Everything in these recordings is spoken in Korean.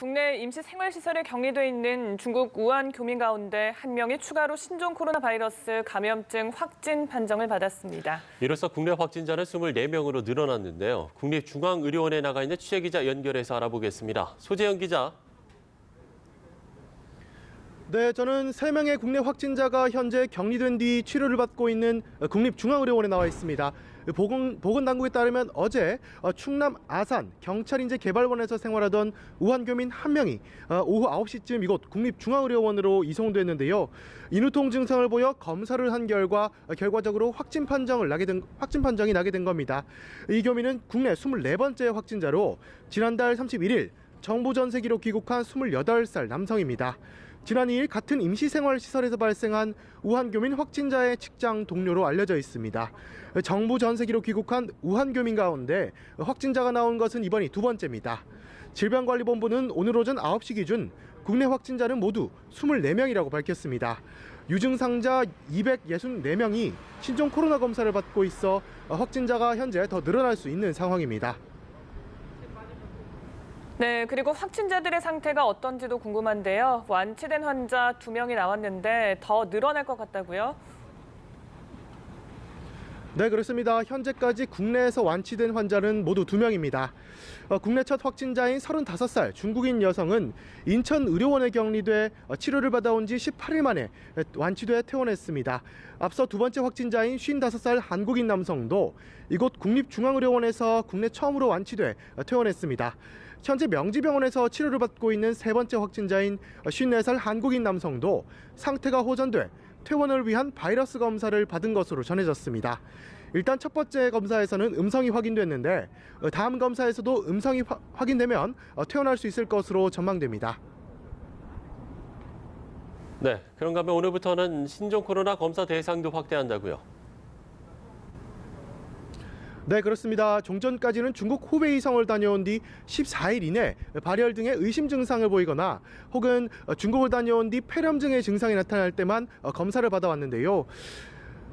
국내 임시생활시설에 격리돼 있는 중국 우한 교민 가운데 한 명이 추가로 신종 코로나 바이러스 감염증 확진 판정을 받았습니다. 이로써 국내 확진자는 24명으로 늘어났는데요. 국립중앙의료원에 나가 있는 취재기자 연결해서 알아보겠습니다. 소재영 기자. 네, 저는 3명의 국내 확진자가 현재 격리된 뒤 치료를 받고 있는 국립중앙의료원에 나와 있습니다. 보건당국에 따르면 어제 충남 아산 경찰인재개발원에서 생활하던 우한 교민 한 명이 오후 9시쯤 이곳 국립중앙의료원으로 이송됐는데요. 인후통 증상을 보여 검사를 한 결과적으로 확진 판정이 나게 된 겁니다. 이 교민은 국내 24번째 확진자로 지난달 31일 정부 전세기로 귀국한 28살 남성입니다. 지난 2일 같은 임시생활시설에서 발생한 우한 교민 확진자의 직장 동료로 알려져 있습니다. 정부 전세기로 귀국한 우한 교민 가운데 확진자가 나온 것은 이번이 두 번째입니다. 질병관리본부는 오늘 오전 9시 기준 국내 확진자는 모두 24명이라고 밝혔습니다. 유증상자 264명이 신종 코로나 검사를 받고 있어 확진자가 현재 더 늘어날 수 있는 상황입니다. 네, 그리고 확진자들의 상태가 어떤지도 궁금한데요. 완치된 환자 2명이 나왔는데 더 늘어날 것 같다고요? 네, 그렇습니다. 현재까지 국내에서 완치된 환자는 모두 2명입니다. 국내 첫 확진자인 35살 중국인 여성은 인천의료원에 격리돼 치료를 받아온 지 18일 만에 완치돼 퇴원했습니다. 앞서 두 번째 확진자인 55살 한국인 남성도 이곳 국립중앙의료원에서 국내 처음으로 완치돼 퇴원했습니다. 현재 명지병원에서 치료를 받고 있는 세 번째 확진자인 54살 한국인 남성도 상태가 호전돼 퇴원을 위한 바이러스 검사를 받은 것으로 전해졌습니다. 일단 첫 번째 검사에서는 음성이 확인됐는데 다음 검사에서도 음성이 확인되면 퇴원할 수 있을 것으로 전망됩니다. 네, 그런가 하면 오늘부터는 신종 코로나 검사 대상도 확대한다고요? 네, 그렇습니다. 종전까지는 중국 후베이성을 다녀온 뒤 14일 이내 발열 등의 의심 증상을 보이거나 혹은 중국을 다녀온 뒤 폐렴증의 증상이 나타날 때만 검사를 받아왔는데요.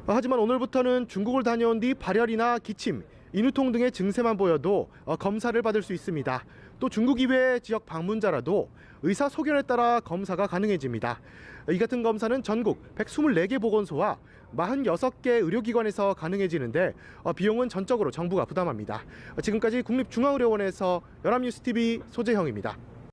하지만 오늘부터는 중국을 다녀온 뒤 발열이나 기침, 인후통 등의 증세만 보여도 검사를 받을 수 있습니다. 또 중국 이외의 지역 방문자라도 의사 소견에 따라 검사가 가능해집니다. 이 같은 검사는 전국 124개 보건소와 46개 의료기관에서 가능해지는데 비용은 전적으로 정부가 부담합니다. 지금까지 국립중앙의료원에서 연합뉴스TV 소재형입니다.